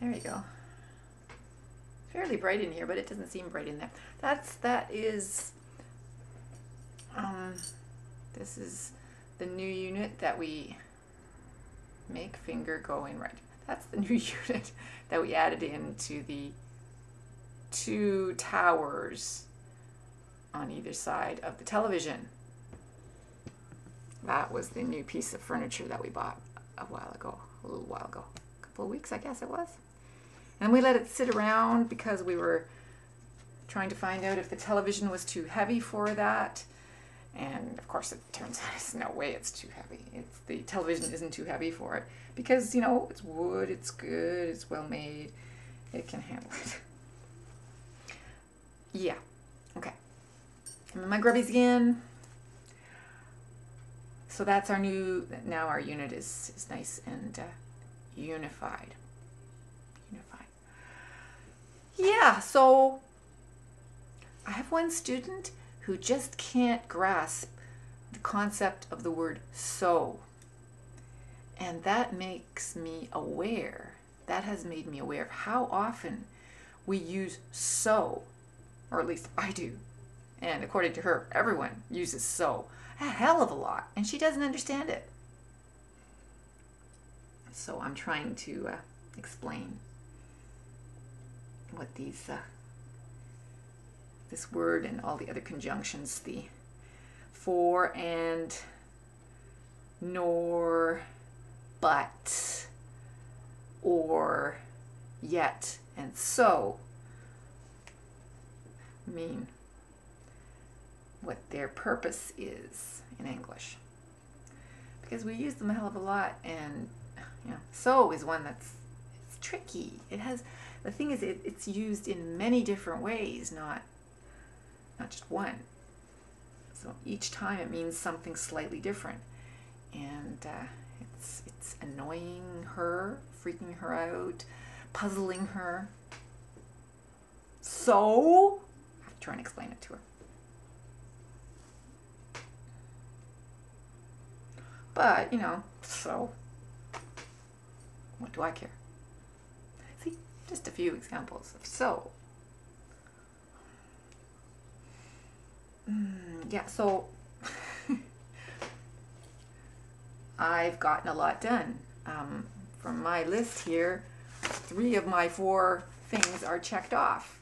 There you go. Fairly bright in here, but it doesn't seem bright in there. That is this is the new unit that we make finger going right. That's the new unit that we added into the two towers on either side of the television. That was the new piece of furniture that we bought a little while ago, a couple of weeks, I guess it was. And we let it sit around because we were trying to find out if the television was too heavy for that. And of course it turns out there's no way it's too heavy. The television isn't too heavy for it because, you know, it's wood, it's good, it's well made, it can handle it. Yeah, okay. I'm in my grubbies again. So that's our new, now our unit is nice and unified. Yeah, so I have one student who just can't grasp the concept of the word so. And that makes me aware, that has made me aware of how often we use so, or at least I do. And according to her, everyone uses so a hell of a lot, and she doesn't understand it. So I'm trying to explain what these this word and all the other conjunctions, the for and, nor, but, or, yet, and so mean, what their purpose is in English. Because we use them a hell of a lot, and you know, so is one it's tricky. It has, the thing is, it's used in many different ways, not just one. So each time it means something slightly different, and it's annoying her, freaking her out, puzzling her. So I have to try and explain it to her. But, you know, so what do I care? See, just a few examples of so. Yeah, so I've gotten a lot done. From my list here, 3 of my 4 things are checked off.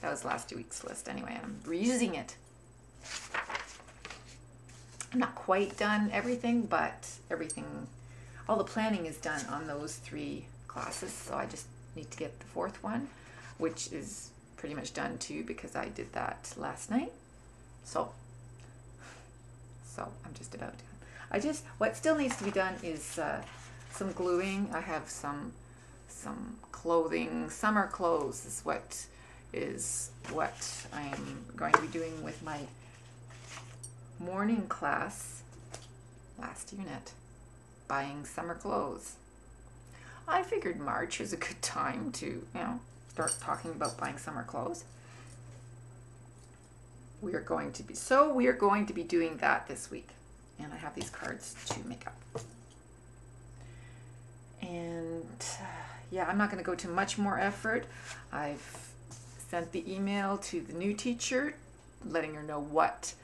That was last week's list anyway. I'm reusing it. I'm not quite done everything, but everything, all the planning is done on those 3 classes. So I just need to get the 4th one, which is pretty much done too because I did that last night. So I'm just about done. What still needs to be done is some gluing. I have some clothing, summer clothes is what I'm going to be doing with my morning class, last unit, buying summer clothes. I figured March is a good time to, you know, start talking about buying summer clothes. We are going to be doing that this week, and I have these cards to make up. And yeah, I'm not going to go to much more effort. I've sent the email to the new teacher, letting her know what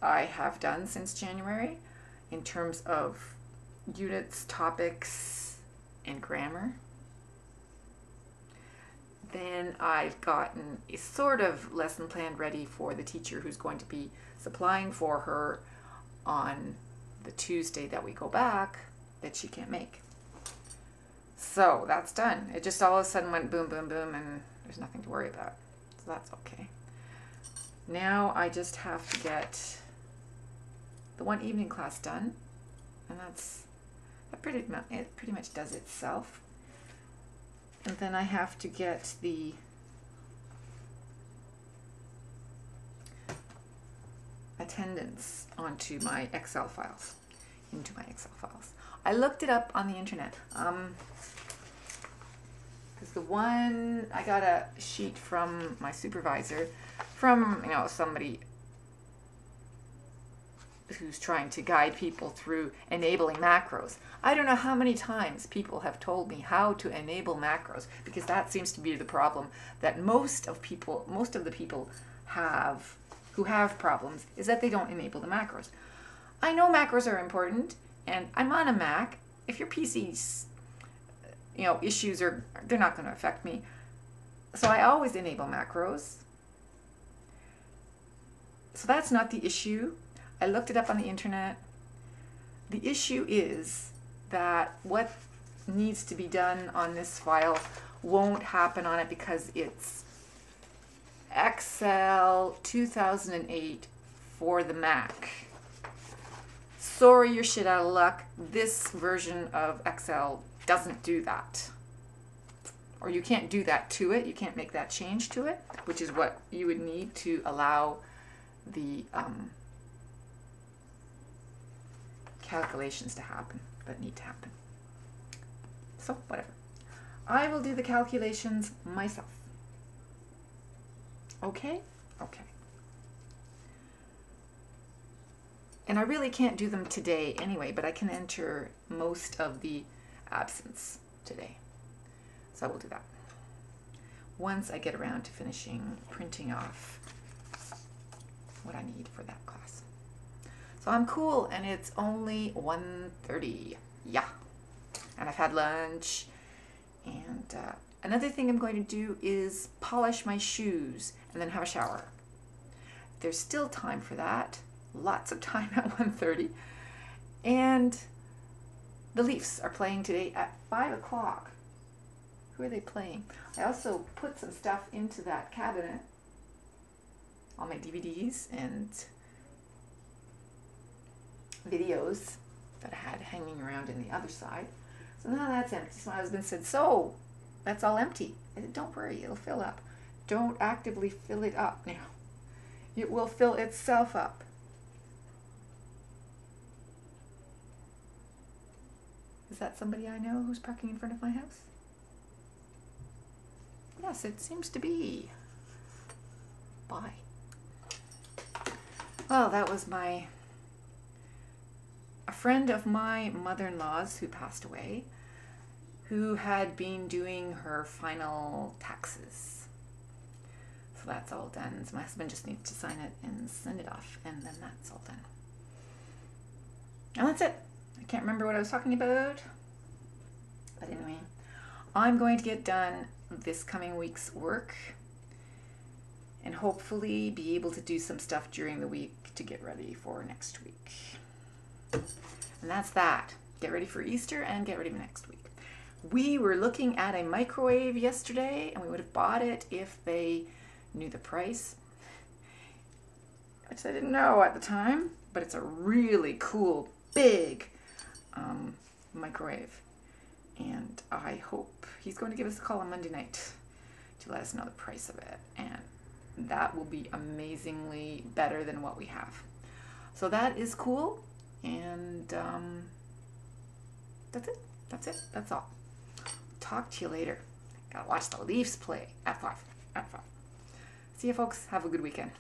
I have done since January in terms of units, topics, and grammar. Then I've gotten a sort of lesson plan ready for the teacher who's going to be supplying for her on the Tuesday that we go back that she can't make. So that's done. It just all of a sudden went boom, boom, boom, and there's nothing to worry about. So that's okay. Now I just have to get the one evening class done, and it pretty much does itself. And then I have to get the attendance onto my Excel files, into my Excel files. I looked it up on the internet. Because the one, I got a sheet from my supervisor, from, you know, somebody who's trying to guide people through enabling macros. I don't know how many times people have told me how to enable macros, because that seems to be the problem that most of the people have who have problems, is that they don't enable the macros. I know macros are important, and I'm on a Mac. If your PC's issues they're not going to affect me. So I always enable macros. So that's not the issue. I looked it up on the internet. The issue is that what needs to be done on this file won't happen on it because it's Excel 2008 for the Mac. Sorry, you're shit out of luck. This version of Excel doesn't do that. Or you can't do that to it. You can't make that change to it, which is what you would need to allow the calculations to happen that need to happen. So, whatever. I will do the calculations myself. Okay? Okay. And I really can't do them today anyway, but I can enter most of the absence today. So I will do that once I get around to finishing printing off what I need for that class. So I'm cool, and it's only 1:30. Yeah. And I've had lunch. And another thing I'm going to do is polish my shoes and then have a shower. There's still time for that. Lots of time at 1:30. And the Leafs are playing today at 5 o'clock. Who are they playing? I also put some stuff into that cabinet. All my DVDs and videos that I had hanging around in the other side. So now that's empty. So my husband said, so that's all empty. I said, don't worry, it'll fill up. Don't actively fill it up now. It will fill itself up. Is that somebody I know who's parking in front of my house? Yes, it seems to be. Bye. Well, that was a friend of my mother-in-law's who passed away, who had been doing her final taxes. So that's all done. So my husband just needs to sign it and send it off, and then that's all done. And that's it. I can't remember what I was talking about. But anyway, I'm going to get done this coming week's work and hopefully be able to do some stuff during the week to get ready for next week. And that's that. Get ready for Easter and get ready for next week. We were looking at a microwave yesterday, and we would have bought it if they knew the price, which I didn't know at the time, but it's a really cool, big microwave. And I hope he's going to give us a call on Monday night to let us know the price of it. And that will be amazingly better than what we have. So that is cool. And that's it. That's it. That's all. Talk to you later. Gotta watch the Leafs play at 5. See you, folks. Have a good weekend.